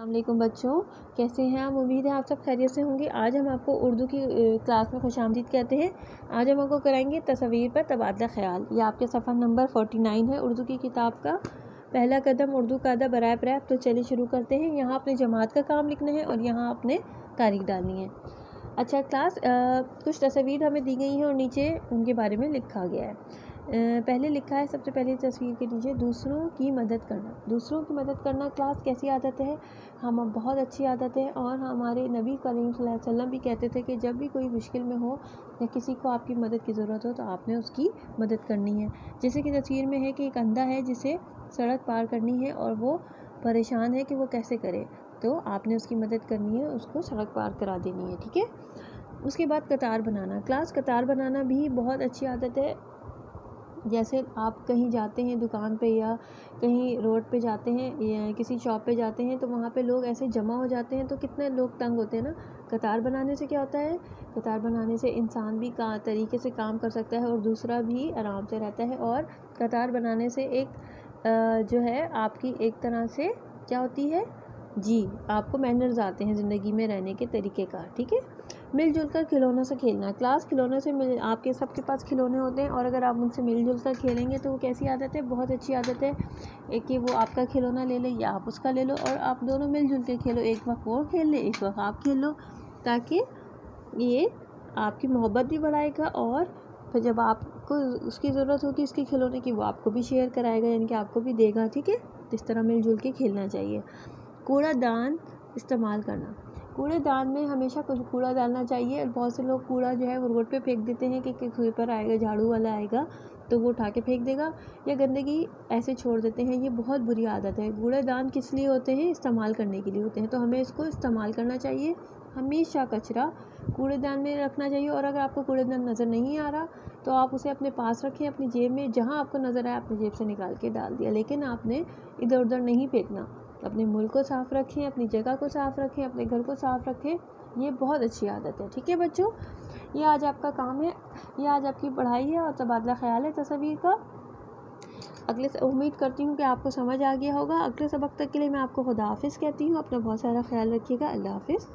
अस्सलामुअलैकुम बच्चों, कैसे हैं आप। उम्मीद है आप सब खैरियत से होंगे। आज हम आपको उर्दू की क्लास में खुशामदीद कहते हैं। आज हम आपको कराएंगे तस्वीर पर तबादला ख्याल। ये आपके सफ़ा नंबर 49 है उर्दू की किताब का। पहला कदम उर्दू का अदब बराए प्रैप। तो चलिए शुरू करते हैं। यहाँ अपने जमात का काम लिखना है और यहाँ आपने तारीख डालनी है। अच्छा क्लास, कुछ तस्वीर हमें दी गई हैं और नीचे उनके बारे में लिखा गया है। पहले लिखा है, सबसे पहले तस्वीर के नीचे दूसरों की मदद करना। दूसरों की मदद करना क्लास कैसी आदत है, हम बहुत अच्छी आदत है। और हमारे नबी करीम सल्लल्लाहु अलैहि वसल्लम भी कहते थे कि जब भी कोई मुश्किल में हो या किसी को आपकी मदद की ज़रूरत हो तो आपने उसकी मदद करनी है। जैसे कि तस्वीर में है कि एक अंधा है जिसे सड़क पार करनी है और वो परेशान है कि वो कैसे करे, तो आपने उसकी मदद करनी है, उसको सड़क पार करा देनी है। ठीक है। उसके बाद कतार बनाना। क्लास कतार बनाना भी बहुत अच्छी आदत है। जैसे आप कहीं जाते हैं दुकान पे या कहीं रोड पे जाते हैं या किसी शॉप पे जाते हैं तो वहाँ पे लोग ऐसे जमा हो जाते हैं तो कितने लोग तंग होते हैं ना। कतार बनाने से क्या होता है, कतार बनाने से इंसान भी तरीके से काम कर सकता है और दूसरा भी आराम से रहता है। और कतार बनाने से एक जो है आपकी एक तरह से क्या होती है जी, आपको मैनर्स आते हैं ज़िंदगी में रहने के तरीके का। ठीक है। मिलजुल कर खिलौनों से खेलना। क्लास खिलौनों से आपके सबके पास खिलौने होते हैं और अगर आप उनसे मिलजुल कर खेलेंगे तो वो कैसी आदत है, बहुत अच्छी आदत है। एक कि वो आपका खिलौना ले ले या आप उसका ले लो और आप दोनों मिलजुल के खेलो। एक वक्त वो खेल ले, एक वक्त आप खेल लो, ताकि ये आपकी मोहब्बत भी बढ़ाएगा और फिर जब आपको उसकी ज़रूरत होगी इसके खिलौने की, वो आपको भी शेयर कराएगा, यानी कि आपको भी देगा। ठीक है। इस तरह मिलजुल के खेलना चाहिए। कूड़ादान इस्तेमाल करना। कूड़ेदान में हमेशा कुछ कूड़ा डालना चाहिए। बहुत से लोग कूड़ा जो है वो रोड पे फेंक देते हैं कि स्वीपर आएगा, झाड़ू वाला आएगा तो वो उठा के फेंक देगा, या गंदगी ऐसे छोड़ देते हैं। ये बहुत बुरी आदत है। कूड़ेदान किस लिए होते हैं, इस्तेमाल करने के लिए होते हैं, तो हमें इसको इस्तेमाल करना चाहिए। हमेशा कचरा कूड़ेदान में रखना चाहिए और अगर आपको कूड़ेदान नज़र नहीं आ रहा तो आप उसे अपने पास रखें, अपनी जेब में, जहाँ आपको नज़र आए अपनी जेब से निकाल के डाल दिया, लेकिन आपने इधर उधर नहीं फेंकना। अपने मुल्क को साफ़ रखें, अपनी जगह को साफ़ रखें, अपने घर को साफ़ रखें। ये बहुत अच्छी आदत है। ठीक है बच्चों, ये आज आपका काम है, ये आज आपकी पढ़ाई है और तबादला ख्याल है तस्वीर का। अगले उम्मीद करती हूँ कि आपको समझ आ गया होगा। अगले सबक तक के लिए मैं आपको खुदा हाफिज़ कहती हूँ। अपना बहुत सारा ख्याल रखिएगा। अल्लाह हाफिज़।